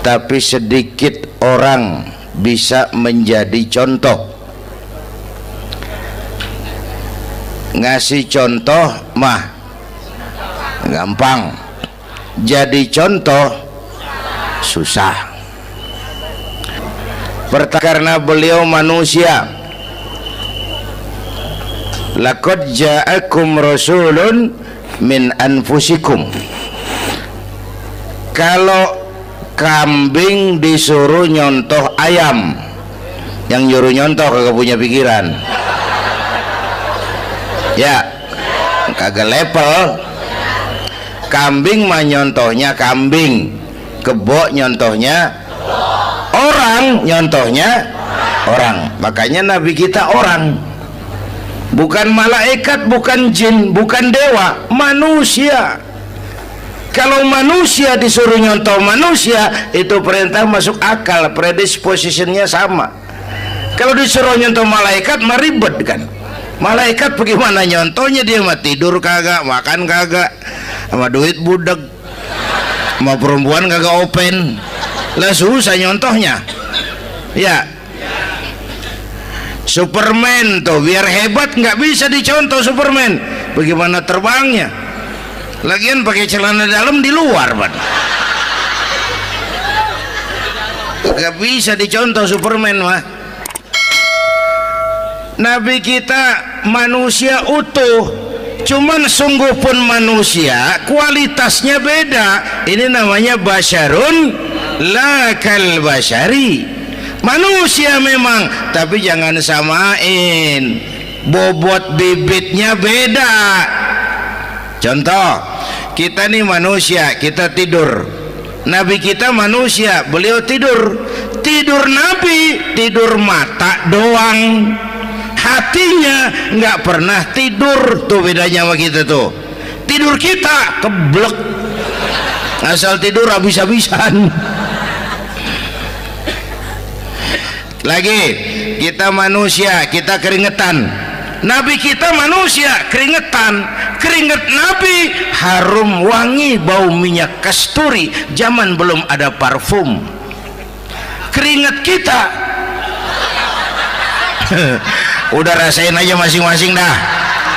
tapi sedikit orang bisa menjadi contoh. Ngasih contoh mah gampang, jadi contoh susah. Karena beliau manusia. Laqad ja'akum rasulun min anfusikum. Kalau kambing disuruh nyontoh ayam, yang nyuruh nyontoh kagak punya pikiran. Ya, kagak level. Kambing mah nyontohnya kambing, kebo nyontohnya orang, nyontohnya orang. Makanya Nabi kita orang, bukan malaikat, bukan jin, bukan dewa, manusia. Kalau manusia disuruh nyontoh manusia, itu perintah masuk akal, predispositionnya sama. Kalau disuruh nyontoh malaikat mah ribet kan. Malaikat bagaimana nyontohnya, dia mah tidur kagak, makan kagak, sama duit budeg, sama perempuan kagak open, lah susah nyontohnya. Ya, Superman tuh biar hebat nggak bisa dicontoh Superman, bagaimana terbangnya, lagian pakai celana dalam di luar ban, nggak bisa dicontoh Superman mah. Nabi kita manusia utuh, cuman sungguh pun manusia, kualitasnya beda. Ini namanya basyarun la kal basyari, manusia memang, tapi jangan samain, bobot bibitnya beda. Contoh, kita nih manusia, kita tidur. Nabi kita manusia, beliau tidur. Tidur Nabi, tidur mata doang, hatinya nggak pernah tidur. Tuh bedanya sama kita tuh. Tidur kita keblek, asal tidur habis-habisan. Lagi kita manusia, kita keringetan. Nabi kita manusia, keringetan. Keringet Nabi harum wangi, bau minyak kasturi, zaman belum ada parfum. Keringet kita udah rasain aja masing-masing dah,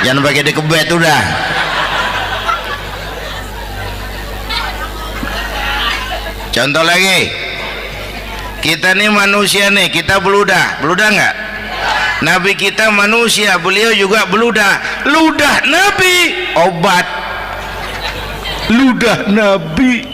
jangan pakai dikebet udah. Contoh lagi, kita nih manusia nih, kita beludah nggak? Nabi kita manusia, beliau juga beludah. Ludah Nabi obat, ludah Nabi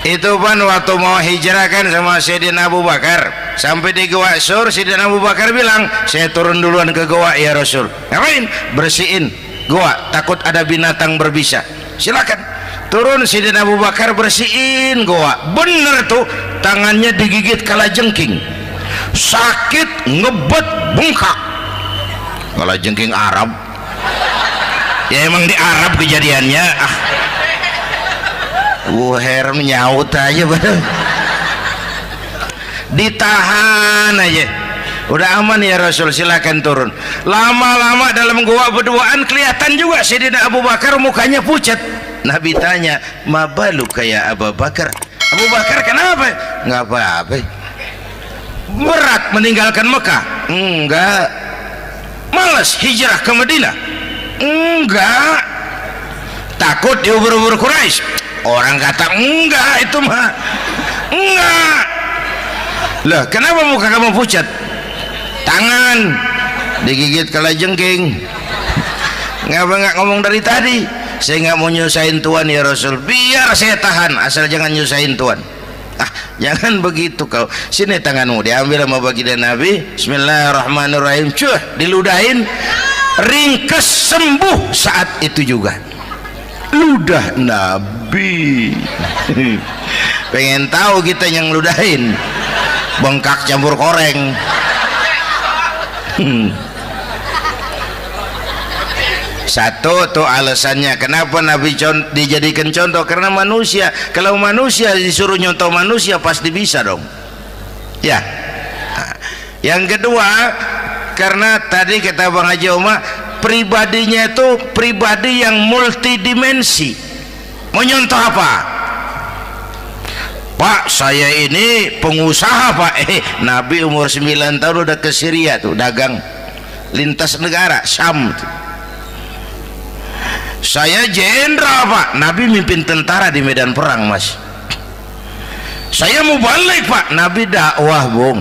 itu kan waktu mau hijrah kan sama Sayyidina Abu Bakar, sampai di Gua Sur, Sayyidina Abu Bakar bilang, saya turun duluan ke gua ya Rasul. Ngapain? Bersihin gua, takut ada binatang berbisa. Silakan turun. Sayyidina Abu Bakar bersihin gua, bener tuh, tangannya digigit kalajengking, sakit, ngebet, bengkak. Kalajengking Arab ya, emang di Arab kejadiannya. Wuher nyaut aja bener, ditahan aja, udah aman ya Rasul, silakan turun. Lama-lama dalam gua berduaan kelihatan juga Sayyidina Abu Bakar mukanya pucat. Nabi tanya, mabalu kayak Abu Bakar? Abu Bakar kenapa? Nggak apa-apa. Berat meninggalkan Mekah? Enggak. Malas hijrah ke Madinah? Enggak. Takut diubur-ubur Quraisy? Orang kata enggak, itu mah enggak. Lah kenapa muka kamu pucat? Tangan digigit kalajengking. Ngapa nggak ngomong dari tadi? Saya nggak mau nyusahin Tuhan ya Rasul, biar saya tahan, asal jangan nyusahin Tuhan. Jangan begitu kau. Sini tanganmu, diambil sama baginda Nabi. Bismillahirrahmanirrahim. Cuh, diludahin, ringkes, sembuh saat itu juga. Ludah Nabi. Pengen tahu kita yang ludahin, bengkak campur koreng. Satu tuh alasannya kenapa Nabi dijadikan contoh, karena manusia. Kalau manusia disuruh nyontoh manusia pasti bisa dong ya. Yang kedua, karena tadi kata Bang Haji Oma, pribadinya itu pribadi yang multidimensi. Mau nyontoh apa? Pak, saya ini pengusaha Pak. Nabi umur 9 tahun udah ke Syria tuh, dagang lintas negara Syam tuh. Saya jenderal Pak, Nabi mimpin tentara di medan perang Mas. Saya mau balik Pak, Nabi dakwah Bung.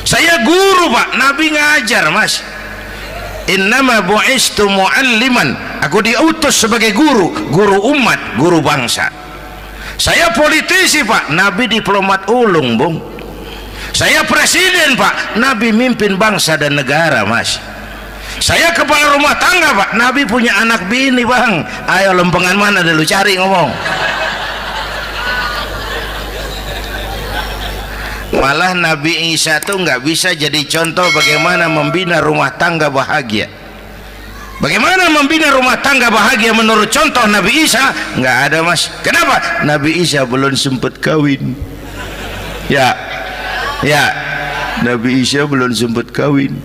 Saya guru Pak, Nabi ngajar Mas. Innama bu'istu mu'alliman, aku diutus sebagai guru, guru umat, guru bangsa. Saya politisi Pak, Nabi diplomat ulung Bung. Saya presiden Pak, Nabi mimpin bangsa dan negara Mas. Saya kepala rumah tangga Pak, Nabi punya anak bini Bang. Ayo lempengan mana dulu cari ngomong. Malah Nabi Isa tuh nggak bisa jadi contoh bagaimana membina rumah tangga bahagia. Bagaimana membina rumah tangga bahagia menurut contoh Nabi Isa? Nggak ada Mas. Kenapa? Nabi Isa belum sempat kawin. Ya, Nabi Isa belum sempat kawin.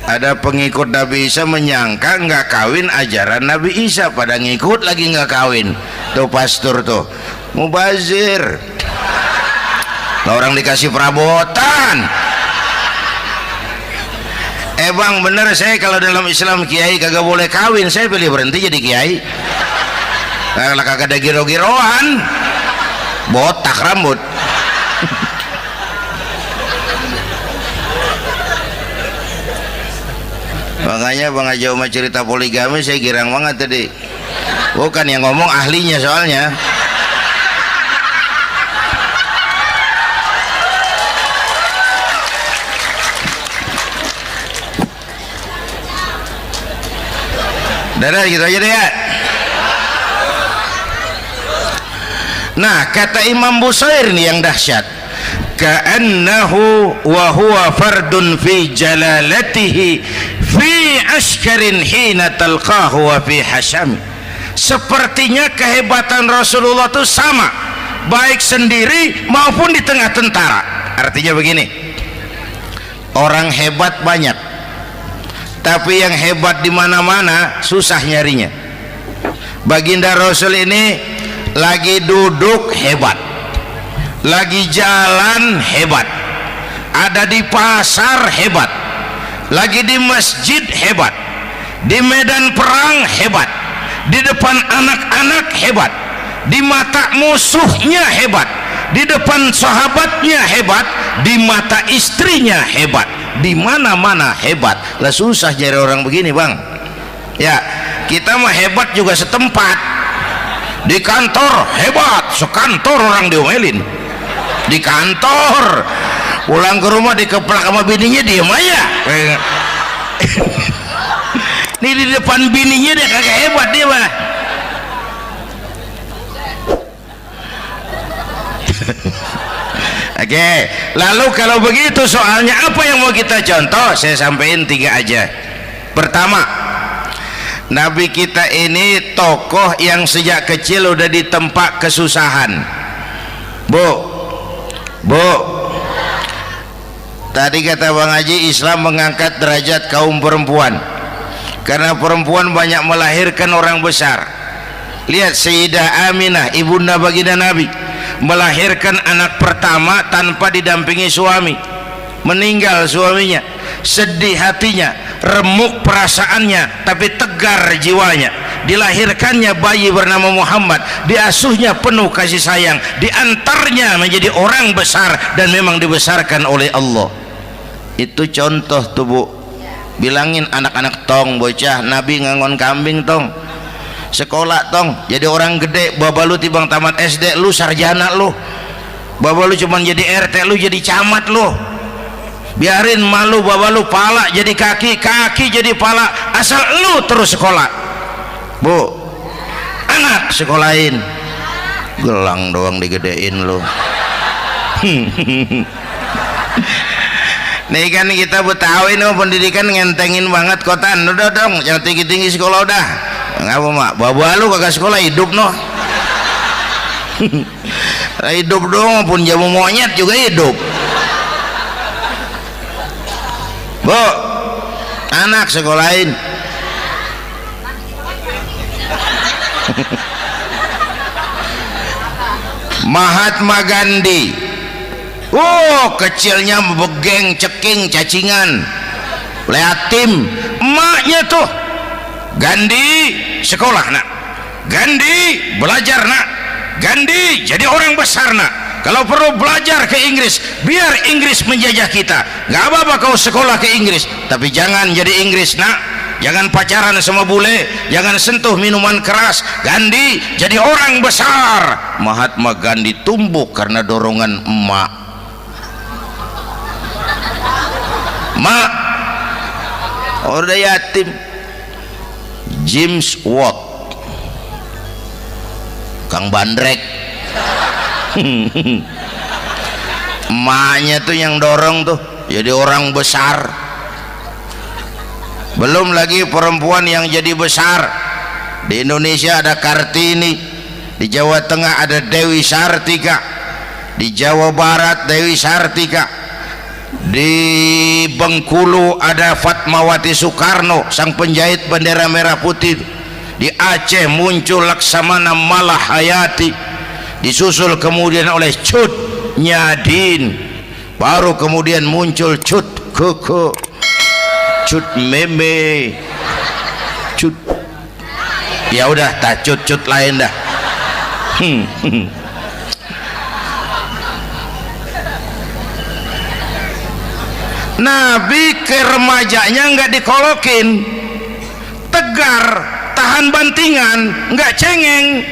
Ada pengikut Nabi Isa menyangka nggak kawin ajaran Nabi Isa, pada ngikut lagi nggak kawin. Tuh pastor tuh mubazir. Lah orang dikasih perabotan. Bang bener, saya kalau dalam Islam kiai kagak boleh kawin, saya pilih berhenti jadi kiai. Karena kagak ada giro-giroan, botak rambut. Makanya Bang Haji Umar cerita poligami saya girang banget tadi. Bukan yang ngomong ahlinya soalnya. Dadah gitu aja deh ya. Nah kata Imam Busair nih yang dahsyat, ka'annahu wa huwa fardun fi jalalatihi fi askarin hina talqahu wa fi hasham. Sepertinya kehebatan Rasulullah itu sama baik sendiri maupun di tengah tentara. Artinya begini, orang hebat banyak, tapi yang hebat di mana-mana susah nyarinya. Baginda Rasul ini lagi duduk hebat, lagi jalan hebat, ada di pasar hebat, lagi di masjid hebat, di medan perang hebat, di depan anak-anak hebat, di mata musuhnya hebat, di depan sahabatnya hebat, di mata istrinya hebat, di mana-mana hebat. Lah susah cari orang begini Bang. Ya kita mah hebat juga setempat. Di kantor hebat, sekantor orang diomelin. Di kantor, pulang ke rumah dikeplak sama bininya diem aja. Nih di depan bininya dia kagak hebat dia mah. Oke, lalu kalau begitu soalnya apa yang mau kita contoh? Saya sampaikan 3 aja. Pertama, Nabi kita ini tokoh yang sejak kecil udah ditempa kesusahan. Bu, tadi kata Bang Haji, Islam mengangkat derajat kaum perempuan karena perempuan banyak melahirkan orang besar. Lihat Sayyidah Aminah, ibunda baginda Nabi, melahirkan anak pertama tanpa didampingi suami. Meninggal suaminya, sedih hatinya, remuk perasaannya, tapi tegar jiwanya. Dilahirkannya bayi bernama Muhammad, diasuhnya penuh kasih sayang, diantarnya menjadi orang besar dan memang dibesarkan oleh Allah. Itu contoh tuh Bu. Bilangin anak-anak tong, bocah Nabi ngangon kambing tong, sekolah tong, jadi orang gede. Baba lu tibang tamat SD, lu sarjana lu. Baba lu cuman jadi RT, lu jadi camat lu. Biarin malu baba lu, pala jadi kaki, kaki jadi pala, asal lu terus sekolah. Bu, anak sekolahin, gelang doang digedein lu. Nih kan kita Betawi nih pendidikan ngentengin banget kotaan. Udah dong, jangan tinggi-tinggi sekolah udah. Ngapa mak? Baba lu kagak sekolah hidup noh. Hidup dong, pun jamu monyet juga hidup. Bu, anak sekolahin. Mahatma Gandhi, oh kecilnya begeng, ceking, cacingan, yatim. Emaknya tuh, Gandhi sekolah nak, Gandhi belajar nak, Gandhi jadi orang besar nak. Kalau perlu belajar ke Inggris, biar Inggris menjajah kita. Gak apa-apa kau sekolah ke Inggris, tapi jangan jadi Inggris nak. Jangan pacaran sama bule, jangan sentuh minuman keras. Gandhi jadi orang besar. Mahatma Gandhi tumbuh karena dorongan emak. Mak, udah yatim. James Watt, Kang Bandrek. Emaknya tuh yang dorong tuh jadi orang besar. Belum lagi perempuan yang jadi besar. Di Indonesia ada Kartini, di Jawa Tengah ada Dewi Sartika, di Jawa Barat Dewi Sartika, di Bengkulu ada Fatmawati Soekarno, sang penjahit bendera merah putih. Di Aceh muncul Laksamana Malahayati, disusul kemudian oleh Cut Nyadin, baru kemudian muncul Cut Koko, Cut Meme, Cut, ya udah tak cut lain dah. Nabi ke remajanya nggak dikolokin, tegar, tahan bantingan, nggak cengeng.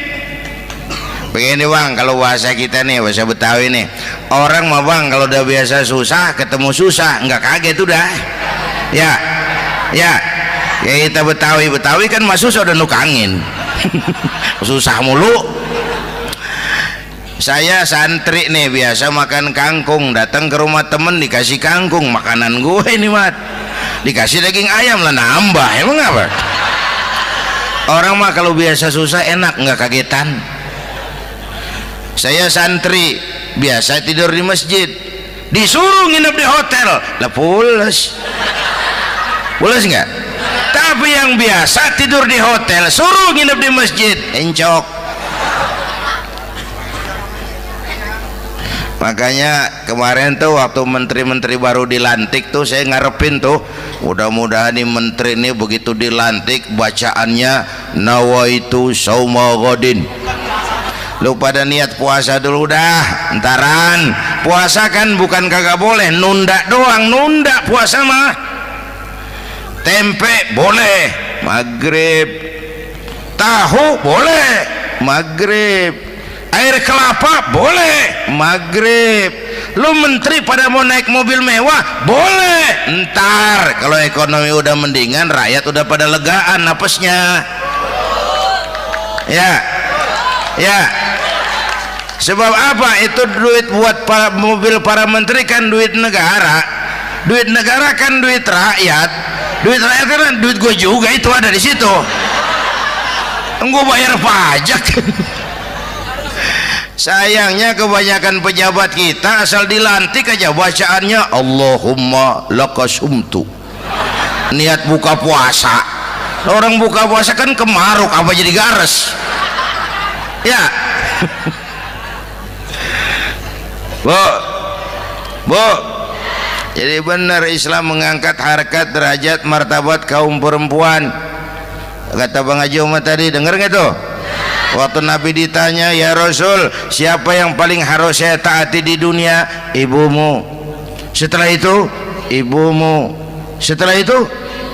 Begini bang, kalau bahasa kita nih, bahasa Betawi nih, orang mah bang kalau udah biasa susah ketemu susah nggak kaget udah. Ya kita Betawi kan mah susah udah nukangin. Susah mulu. Saya santri nih biasa makan kangkung, datang ke rumah temen dikasih kangkung, makanan gue ini mat, dikasih daging ayam lah nambah, emang apa? Orang mah kalau biasa susah enak nggak kagetan. Saya santri biasa tidur di masjid, disuruh nginep di hotel lah pules nggak? Tapi yang biasa tidur di hotel suruh nginep di masjid encok. Makanya kemarin tuh waktu menteri-menteri baru dilantik tuh saya ngarepin tuh, mudah-mudahan nih menteri ini begitu dilantik bacaannya nawaitu sauma ghadin. Lu pada niat puasa dulu dah, entaran. Puasa kan bukan kagak boleh, nunda doang, nunda puasa mah. Tempe boleh maghrib, tahu boleh maghrib, air kelapa boleh maghrib. Lu menteri pada mau naik mobil mewah boleh, ntar kalau ekonomi udah mendingan, rakyat udah pada legaan napasnya. Ya sebab apa? Itu duit buat mobil para menteri kan duit negara. Duit negara kan duit rakyat. Duit rakyat kan duit gue juga, itu ada di situ. Gue bayar pajak. Sayangnya kebanyakan pejabat kita asal dilantik aja bacaannya Allahumma lakasumtu, niat buka puasa. Orang buka puasa kan kemaruk, apa jadi gares ya. Bu, jadi benar Islam mengangkat harkat, derajat, martabat kaum perempuan. Kata Bang Haji Umar tadi, dengar nggak tuh? Waktu Nabi ditanya, ya Rasul, siapa yang paling harus saya taati di dunia? Ibumu. Setelah itu ibumu. Setelah itu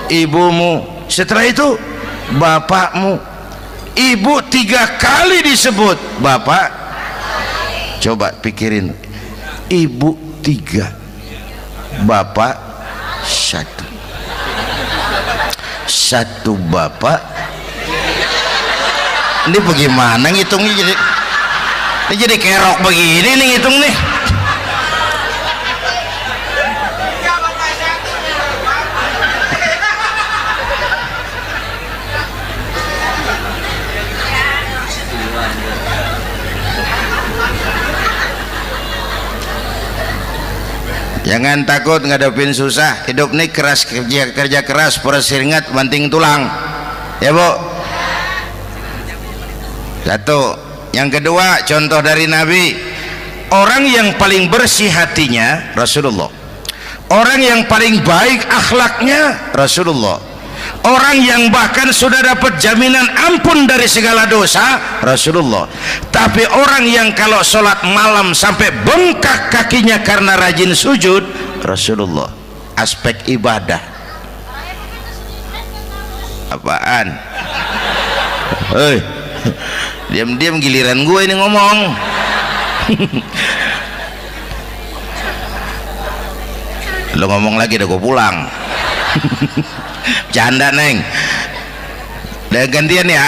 ibumu. Setelah itu bapakmu. Ibu 3 kali disebut, bapak. Coba pikirin, ibu 3, bapak 1 bapak. Ini bagaimana ngitungnya? Jadi kerok begini nih ngitung nih. Jangan takut ngadepin susah. Hidup nih keras, kerja keras, perseringat banting tulang. Ya Bu. Satu, Yang kedua, contoh dari Nabi, orang yang paling bersih hatinya Rasulullah, orang yang paling baik akhlaknya Rasulullah, orang yang bahkan sudah dapat jaminan ampun dari segala dosa Rasulullah. Tapi orang yang kalau sholat malam sampai bengkak kakinya karena rajin sujud Rasulullah. Aspek ibadah. Apaan? Hei, diam-diam giliran gue ini ngomong. Lo ngomong lagi udah gue pulang. Canda neng. Udah gantian ya.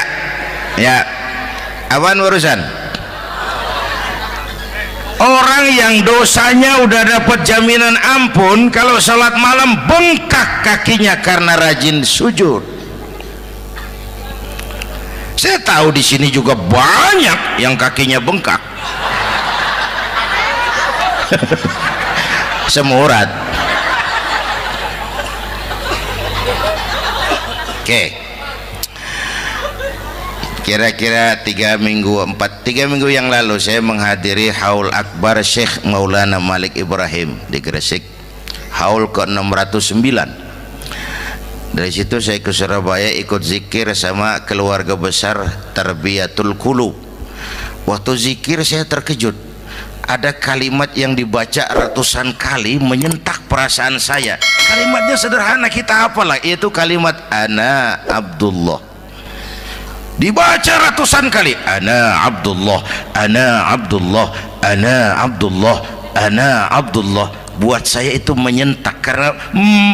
Ya. Apaan urusan? Orang yang dosanya udah dapat jaminan ampun, kalau sholat malam bengkak kakinya karena rajin sujud. Saya tahu di sini juga banyak yang kakinya bengkak. Semurat. Oke. Kira-kira 3 minggu yang lalu saya menghadiri haul akbar Syekh Maulana Malik Ibrahim di Gresik, haul ke-609. Dari situ saya ke Surabaya ikut zikir sama keluarga besar Tarbiyatul Qulub. Waktu zikir saya terkejut, ada kalimat yang dibaca ratusan kali menyentak perasaan saya. Kalimatnya sederhana, kita hafalah, yaitu kalimat ana Abdullah. Dibaca ratusan kali, ana Abdullah, ana Abdullah, ana Abdullah, ana Abdullah. Buat saya itu menyentak karena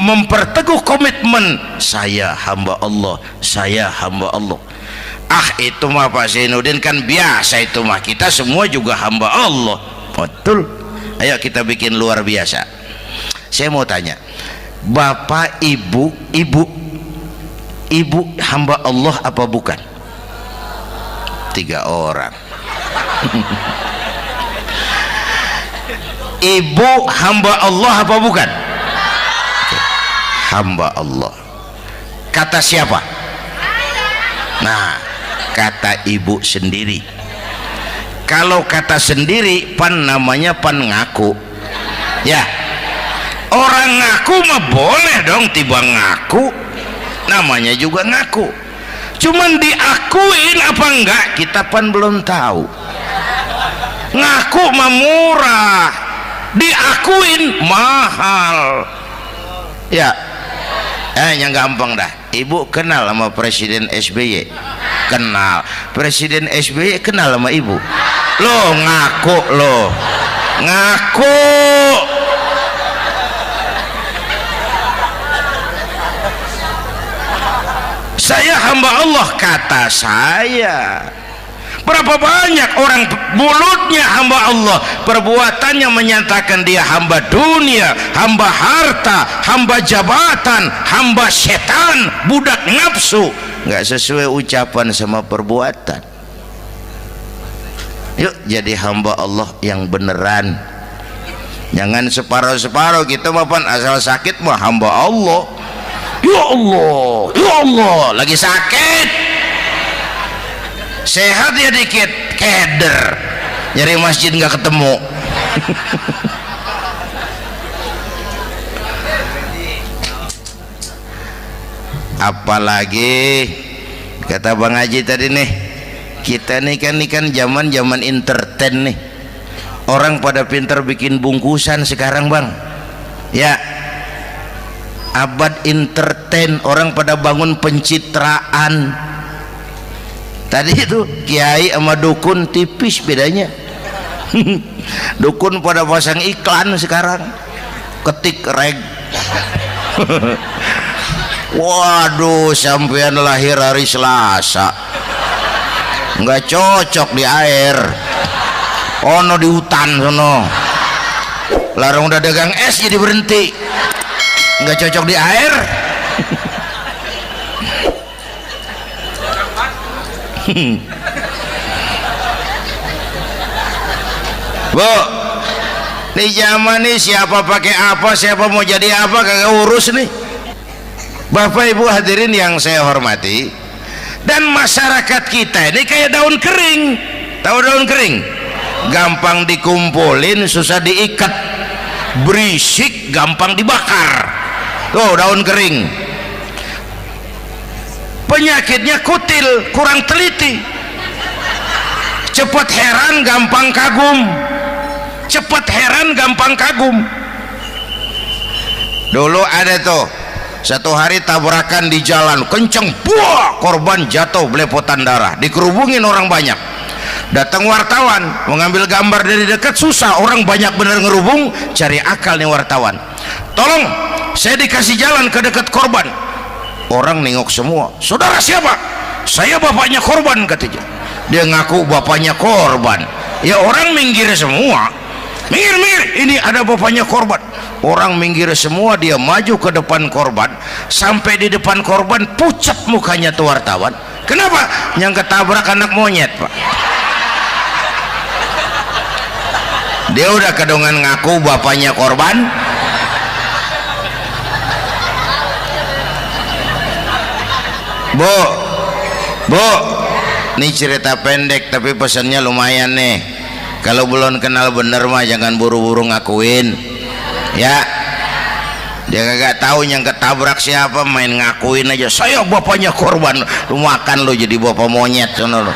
memperteguh komitmen saya hamba Allah, saya hamba Allah. Ah, itu mah Pak Zainuddin kan biasa, itu mah kita semua juga hamba Allah. Betul. Ayo kita bikin luar biasa. Saya mau tanya, Bapak, Ibu hamba Allah apa bukan? 3 orang. Ibu hamba Allah apa bukan? Hamba Allah. Kata siapa? Nah, kata ibu sendiri. Kalau kata sendiri pan namanya pan ngaku. Ya, orang ngaku mah boleh dong, tiba ngaku namanya juga ngaku. Cuman diakuin apa enggak kita pan belum tahu. Ngaku mah murah, diakuin mahal. Ya, yang gampang dah. Ibu kenal sama Presiden SBY? Kenal. Presiden SBY kenal sama ibu? Lo ngaku, lo ngaku. Saya hamba Allah, kata saya. Berapa banyak orang mulutnya hamba Allah, perbuatannya menyatakan dia hamba dunia, hamba harta, hamba jabatan, hamba setan, budak nafsu. Nggak sesuai ucapan sama perbuatan. Yuk jadi hamba Allah yang beneran. Jangan separuh-separuh. Kita mapan asal sakit mah hamba Allah. Ya Allah, ya Allah, lagi sakit, sehat ya dikit, keder, nyari masjid nggak ketemu. Apalagi kata Bang Haji tadi nih, kita nih kan zaman entertain nih, orang pada pinter bikin bungkusan sekarang Bang, ya. Abad entertain, orang pada bangun pencitraan. Tadi itu kiai sama dukun tipis bedanya. Dukun pada pasang iklan sekarang, ketik reg. Waduh, sampean lahir hari Selasa, nggak cocok di air, ono di hutan sono. Larang udah dagang es jadi berhenti, nggak cocok di air. Bu, nih zaman nih siapa pakai apa, siapa mau jadi apa kagak urus nih. Bapak Ibu hadirin yang saya hormati, dan masyarakat kita ini kayak daun kering. Tahu daun kering? Gampang dikumpulin, susah diikat, berisik, gampang dibakar. Tuh daun kering. Penyakitnya kutil, kurang teliti, cepat heran, gampang kagum. Cepat heran, gampang kagum. Dulu ada tuh satu hari tabrakan di jalan kenceng, buah, korban jatuh belepotan darah, dikerubungin orang banyak. Datang wartawan mengambil gambar dari dekat, susah, orang banyak bener ngerubung. Cari akal nih wartawan, tolong saya dikasih jalan ke dekat korban. Orang nengok semua, saudara siapa? Saya bapaknya korban, katanya. Dia ngaku bapaknya korban. Ya orang minggir semua, minggir, ini ada bapaknya korban. Orang minggir semua, dia maju ke depan korban. Sampai di depan korban pucat mukanya tuh wartawan. Kenapa? Yang ketabrak anak monyet, Pak. Dia udah kedongan ngaku bapaknya korban. Bu, ini cerita pendek tapi pesannya lumayan nih. Kalau belum kenal bener mah jangan buru-buru ngakuin, ya. Dia kagak tahu yang ketabrak siapa, main ngakuin aja. Saya bapaknya korban. Lu makan lu jadi bapak monyet sono lu.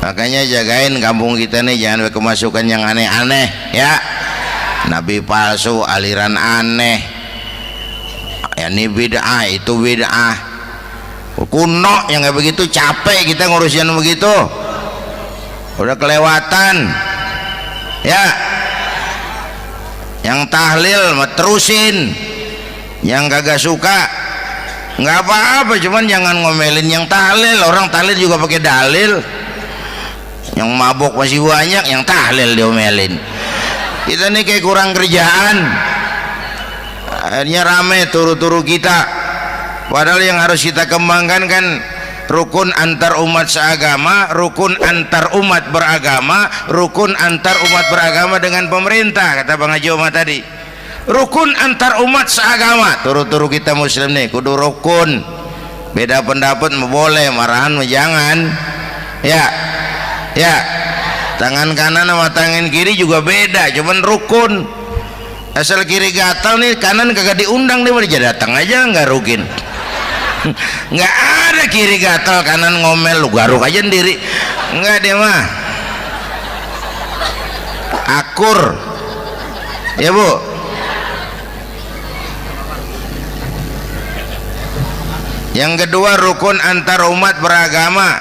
Makanya jagain kampung kita nih, jangan kemasukan yang aneh-aneh, ya. Nabi palsu, aliran aneh, ya ini bid'ah, itu bid'ah kuno yang kayak begitu. Capek kita ngurusin begitu, udah kelewatan, ya. Yang tahlil mah terusin, yang kagak suka nggak apa-apa, cuman jangan ngomelin yang tahlil. Orang tahlil juga pakai dalil. Yang mabok masih banyak, yang tahlil diomelin. Kita nih kayak kurang kerjaan, akhirnya rame turu-turu kita. Padahal yang harus kita kembangkan kan rukun antar umat seagama, rukun antar umat beragama, rukun antar umat beragama dengan pemerintah, kata Bang Haji Omar tadi. Rukun antar umat seagama, turu-turu kita muslim nih kudu rukun. Beda pendapat boleh, marahan jangan, ya. Ya, tangan kanan sama tangan kiri juga beda, cuman rukun. Asal kiri gatal nih, kanan kagak diundang nih, dia datang aja nggak rukin. Nggak ada kiri gatal kanan ngomel, lu garuk aja sendiri. Nggak deh mah. Akur, ya Bu. Yang kedua rukun antar umat beragama.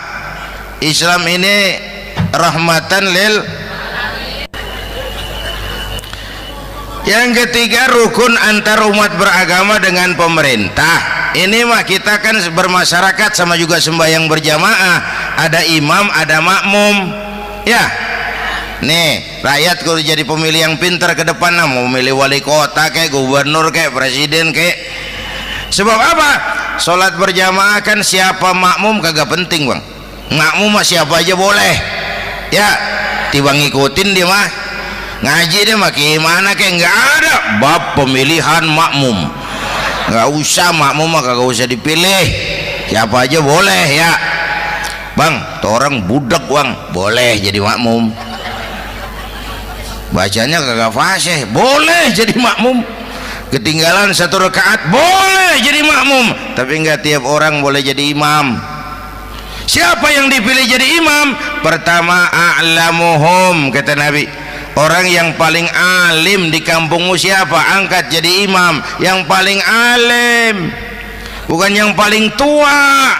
Islam ini rahmatan lil. Yang ketiga rukun antar umat beragama dengan pemerintah. Ini mah kita kan bermasyarakat sama juga sembahyang berjamaah, ada imam ada makmum, ya. Nih rakyat kalau jadi pemilih yang pintar ke depan, nah, mau milih wali kota kayak gubernur kayak presiden kayak. Sebab apa? Sholat berjamaah kan siapa makmum kagak penting, Bang. Makmum mah siapa aja boleh, ya. Tiba ngikutin dia mah ngaji, dia mah gimana kayak nggak ada bab pemilihan makmum, nggak usah. Makmum mah kagak usah dipilih, siapa aja boleh, ya. Bang, tuh orang budak, Bang, boleh jadi makmum. Bacanya kagak fasih, boleh jadi makmum. Ketinggalan satu rakaat, boleh jadi makmum. Tapi nggak tiap orang boleh jadi imam. Siapa yang dipilih jadi imam? Pertama a'lamuhum, kata Nabi. Orang yang paling alim di kampungmu siapa? Angkat jadi imam. Yang paling alim, bukan yang paling tua.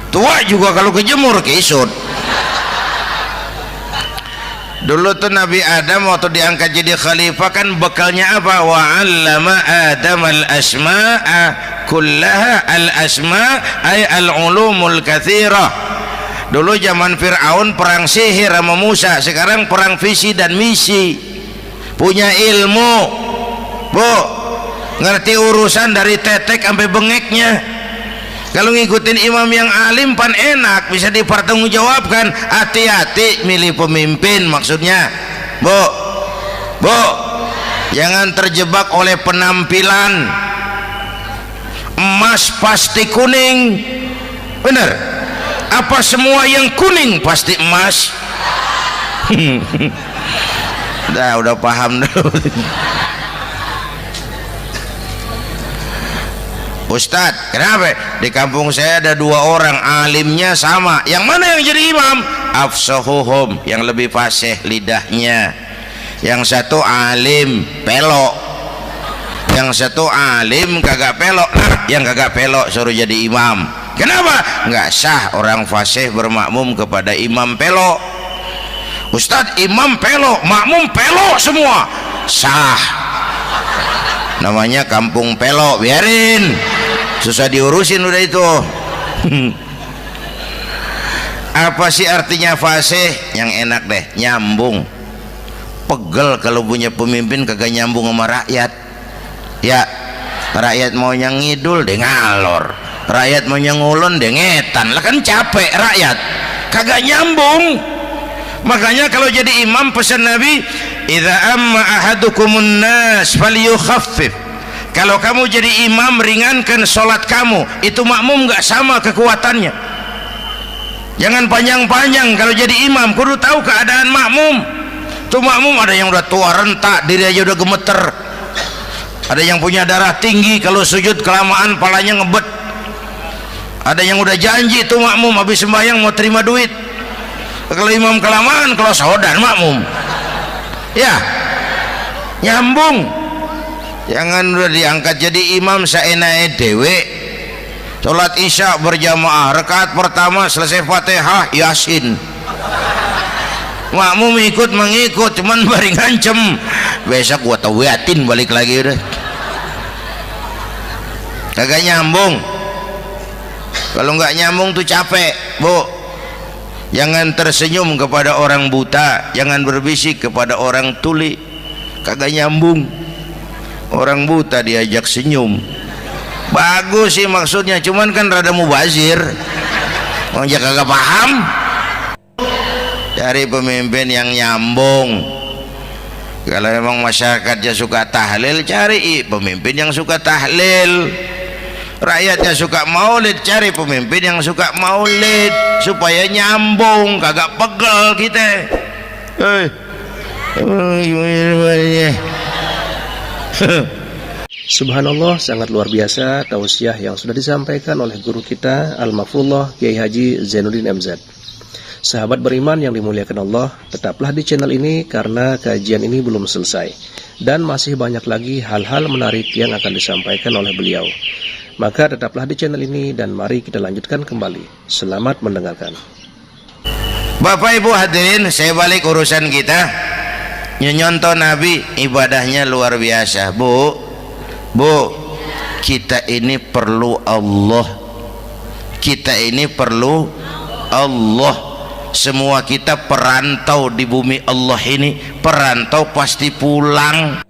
Tua juga kalau kejemur kisut. Dulu tuh Nabi Adam waktu diangkat jadi khalifah kan bekalnya apa? Wa 'allama Adam al-asma'a kullaha. Al-asma' ay al-ulumul katsirah. Dulu zaman Fir'aun perang sihir sama Musa, sekarang perang visi dan misi. Punya ilmu, Bu, ngerti urusan dari tetek sampai bengeknya. Kalau ngikutin imam yang alim pan enak, bisa dipertanggungjawabkan. Hati-hati milih pemimpin, maksudnya, Bu, jangan terjebak oleh penampilan. Emas pasti kuning, benar? Apa semua yang kuning pasti emas? udah paham dulu. Ustadz, kenapa di kampung saya ada 2 orang alimnya sama, yang mana yang jadi imam? Afsahuhum, yang lebih fasih lidahnya. Yang satu alim pelok, yang satu alim kagak pelok. Nah, yang kagak pelok suruh jadi imam. Kenapa? Nggak sah orang fasih bermakmum kepada imam pelok. Ustadz, imam pelok, makmum pelok semua. Sah, namanya kampung pelok, biarin, susah diurusin udah itu. Apa sih artinya fasih? Yang enak deh, nyambung. Pegel kalau punya pemimpin kagak nyambung sama rakyat. Ya, rakyat mau yang ngidul deh ngalor, rakyat mau yang ngulon deh ngetan. Lah kan capek rakyat, kagak nyambung. Makanya kalau jadi imam pesan Nabi, idza amma ahadukumun nas falyukhaffif. Kalau kamu jadi imam, ringankan sholat kamu. Itu makmum nggak sama kekuatannya. Jangan panjang-panjang kalau jadi imam, kudu tahu keadaan makmum. Tuh makmum ada yang udah tua rentak, diri aja udah gemeter. Ada yang punya darah tinggi, kalau sujud kelamaan palanya ngebet. Ada yang udah janji tuh makmum habis sembahyang mau terima duit. Kalau imam kelamaan kalau sodan makmum. Ya, nyambung. Jangan udah diangkat jadi imam saenake dhewe. Salat isya berjamaah, rakaat pertama selesai Fatihah Yasin. Makmum ikut mengikut, cuman bari ngancem, besok gua tawiatin balik lagi udah. Kagak nyambung. Kalau nggak nyambung tuh capek, Bu. Jangan tersenyum kepada orang buta, jangan berbisik kepada orang tuli. Kagak nyambung. Orang buta diajak senyum, bagus sih maksudnya, cuman kan rada mubazir. Orang kagak paham. Cari pemimpin yang nyambung. Kalau memang masyarakatnya suka tahlil, cari pemimpin yang suka tahlil. Rakyatnya suka maulid, cari pemimpin yang suka maulid, supaya nyambung, kagak pegel kita. Subhanallah, sangat luar biasa tausiah yang sudah disampaikan oleh guru kita Al-Mafullah Kiai Haji Zainuddin MZ. Sahabat beriman yang dimuliakan Allah, tetaplah di channel ini karena kajian ini belum selesai dan masih banyak lagi hal-hal menarik yang akan disampaikan oleh beliau. Maka tetaplah di channel ini dan mari kita lanjutkan kembali. Selamat mendengarkan. Bapak Ibu hadirin, saya balik urusan kita. Nyontoh Nabi ibadahnya luar biasa. Bu, kita ini perlu Allah. Kita ini perlu Allah. Semua kita perantau di bumi Allah ini. Perantau pasti pulang.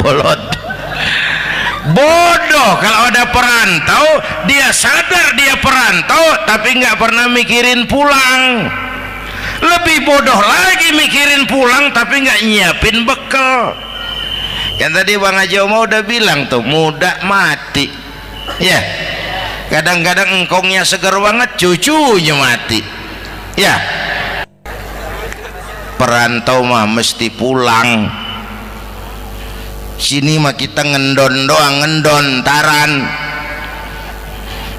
Bolot. Bodoh kalau ada perantau, dia sadar dia perantau tapi nggak pernah mikirin pulang. Lebih bodoh lagi mikirin pulang tapi nggak nyiapin bekal. Kan tadi Bang Haji Omah udah bilang tuh, muda mati. Ya, kadang-kadang engkongnya seger banget, cucunya mati. Ya, perantau mah mesti pulang. Sini mah kita ngendon doang, ngendon taran.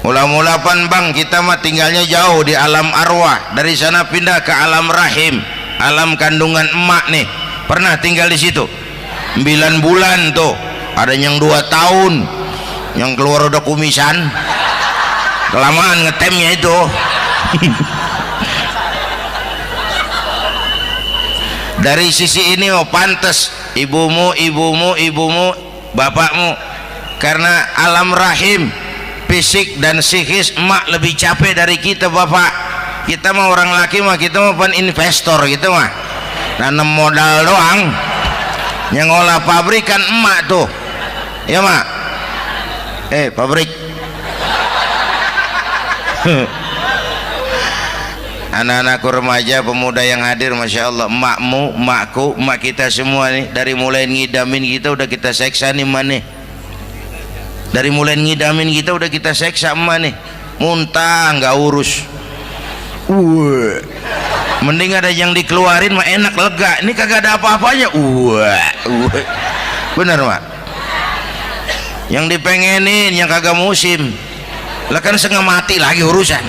Mula-mula pan Bang, kita mah tinggalnya jauh di alam arwah, dari sana pindah ke alam rahim, alam kandungan emak nih. Pernah tinggal di situ 9 bulan tuh, ada yang 2 tahun, yang keluar udah kumisan, kelamaan ngetemnya itu. Dari sisi ini oh pantes ibumu, bapakmu, karena alam rahim, fisik dan psikis emak lebih capek dari kita bapak. Kita mah orang laki mah, kita mah pan investor gitu mah, nanam modal doang. Yang ngolah pabrik kan emak tuh, ya mak. Pabrik. anak-anakku remaja, pemuda yang hadir, Masya Allah, emakmu, emakku, emak kita semua nih, dari mulai ngidamin kita udah kita seksa nih emak nih, dari mulai ngidamin kita udah kita seksa emak nih, muntah nggak urus. Mending ada yang dikeluarin mah enak, lega. Ini kagak ada apa-apanya. Bener mak, yang dipengenin yang kagak musim lah kan setengah mati lagi urusan.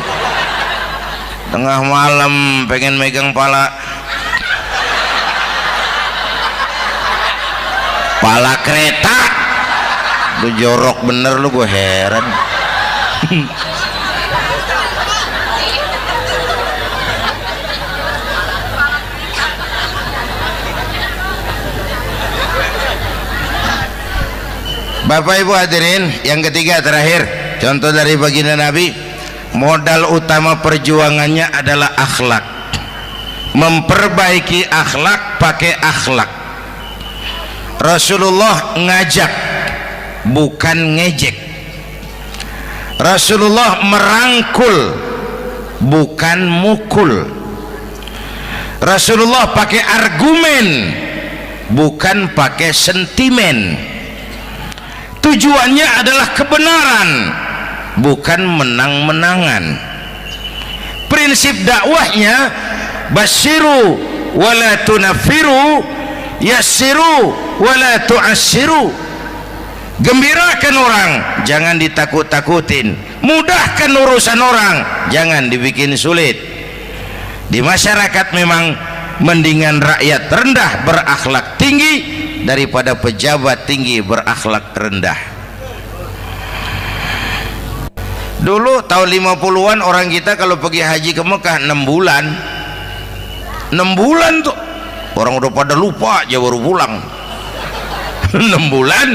Tengah malam pengen megang pala kereta, lu jorok bener lu, gue heran. Bapak Ibu hadirin, yang ketiga terakhir, contoh dari baginda Nabi, modal utama perjuangannya adalah akhlak. Memperbaiki akhlak, pakai akhlak. Rasulullah ngajak, bukan ngejek. Rasulullah merangkul, bukan mukul. Rasulullah pakai argumen, bukan pakai sentimen. Tujuannya adalah kebenaran, bukan menang-menangan. Prinsip dakwahnya basyiru wala tunafiru, yassiru wala tu'assiru. Gembirakan orang, jangan ditakut-takutin. Mudahkan urusan orang, jangan dibikin sulit. Di masyarakat memang mendingan rakyat rendah berakhlak tinggi daripada pejabat tinggi berakhlak rendah. Dulu tahun 50-an orang kita kalau pergi haji ke Mekah 6 bulan. 6 bulan tuh orang udah pada lupa aja baru pulang. 6 bulan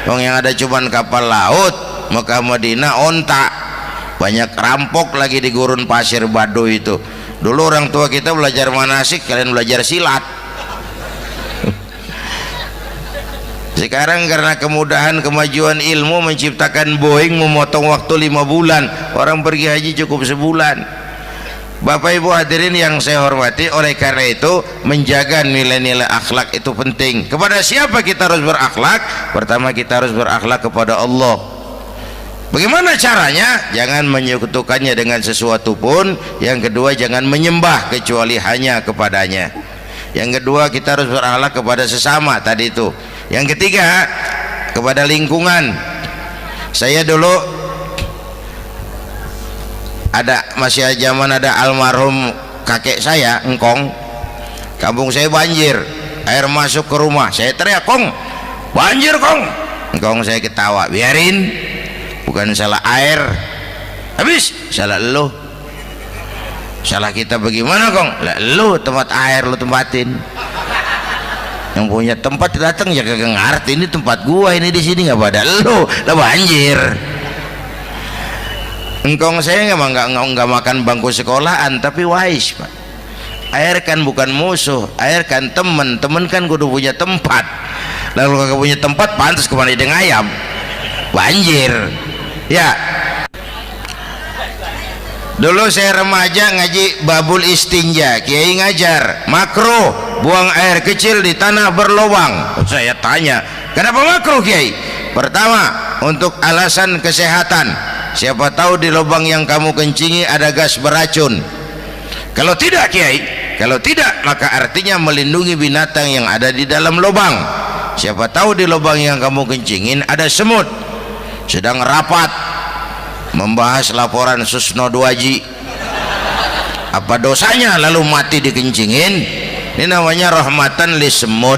yang ada cuman kapal laut, Mekah Madinah onta, banyak rampok lagi di gurun pasir Baduy itu. Dulu orang tua kita belajar manasik, kalian belajar silat. Sekarang karena kemudahan kemajuan ilmu menciptakan Boeing memotong waktu 5 bulan, orang pergi haji cukup sebulan. Bapak Ibu hadirin yang saya hormati, oleh karena itu menjaga nilai-nilai akhlak itu penting. Kepada siapa kita harus berakhlak? Pertama, kita harus berakhlak kepada Allah. Bagaimana caranya? Jangan menyekutukannya dengan sesuatu pun. Yang kedua, jangan menyembah kecuali hanya kepadanya. Yang kedua, kita harus berakhlak kepada sesama tadi itu. Yang ketiga, kepada lingkungan. Saya dulu masih zaman ada almarhum kakek saya, engkong. Kampung saya banjir, air masuk ke rumah. Saya teriak, "Kong, banjir Kong." Engkong saya ketawa, "Biarin, bukan salah air." Habis, salah lo. Salah kita bagaimana Kong? Lah lo tempat air lo tempatin. Yang punya tempat datang ya kagak ngerti, ini tempat gua, ini di sini nggak pada lo, lah banjir. Engkong saya nggak makan bangku sekolahan, tapi wise Pak. Air kan bukan musuh, air kan temen kan kudu punya tempat. Lalu kagak punya tempat, pantas kemana dengan ayam, banjir. Ya. Dulu saya remaja ngaji babul istinja, kiai ngajar makruh buang air kecil di tanah berlubang. Saya tanya, kenapa makruh kiai? Pertama, untuk alasan kesehatan. Siapa tahu di lubang yang kamu kencingi ada gas beracun. Kalau tidak kiai, kalau tidak maka artinya melindungi binatang yang ada di dalam lubang. Siapa tahu di lubang yang kamu kencingin ada semut sedang rapat membahas laporan Susno 2Ji. Apa dosanya lalu mati dikencingin? Ini namanya rahmatan li semut.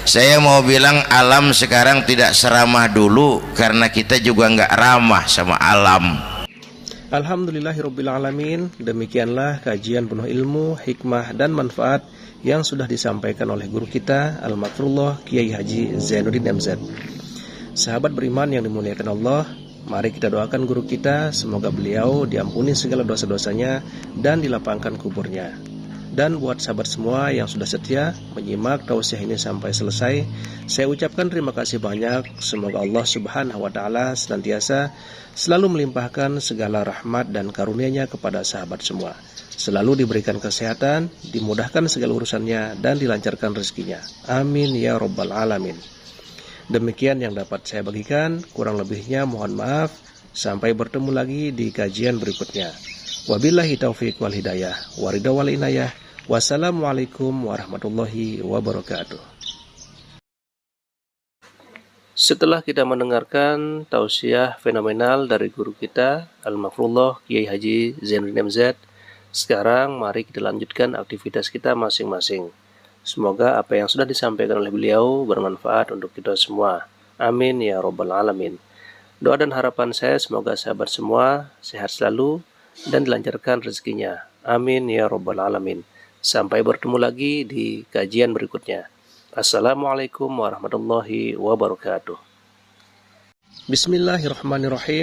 Saya mau bilang alam sekarang tidak seramah dulu karena kita juga nggak ramah sama alam. Alhamdulillahirrabbilalamin. Demikianlah kajian penuh ilmu, hikmah dan manfaat yang sudah disampaikan oleh guru kita Al-Makfurullah Kiai Haji Zainuddin MZ. Sahabat beriman yang dimuliakan Allah, mari kita doakan guru kita, semoga beliau diampuni segala dosa-dosanya dan dilapangkan kuburnya. Dan buat sahabat semua yang sudah setia menyimak tausiah ini sampai selesai, saya ucapkan terima kasih banyak. Semoga Allah Subhanahu wa Ta'ala senantiasa selalu melimpahkan segala rahmat dan karunia-Nya kepada sahabat semua. Selalu diberikan kesehatan, dimudahkan segala urusannya, dan dilancarkan rezekinya. Amin ya Rabbal Alamin. Demikian yang dapat saya bagikan, kurang lebihnya mohon maaf. Sampai bertemu lagi di kajian berikutnya. Wabillahi taufiq wal hidayah, waridha wal inayah. Wassalamualaikum warahmatullahi wabarakatuh. Setelah kita mendengarkan tausiah fenomenal dari guru kita Al-Mafrullah Kiai Haji Zainuddin MZ, sekarang mari kita lanjutkan aktivitas kita masing-masing. Semoga apa yang sudah disampaikan oleh beliau bermanfaat untuk kita semua. Amin ya Rabbal Alamin. Doa dan harapan saya semoga sahabat semua sehat selalu dan dilancarkan rezekinya. Amin ya Rabbal Alamin. Sampai bertemu lagi di kajian berikutnya. Assalamualaikum warahmatullahi wabarakatuh. Bismillahirrahmanirrahim.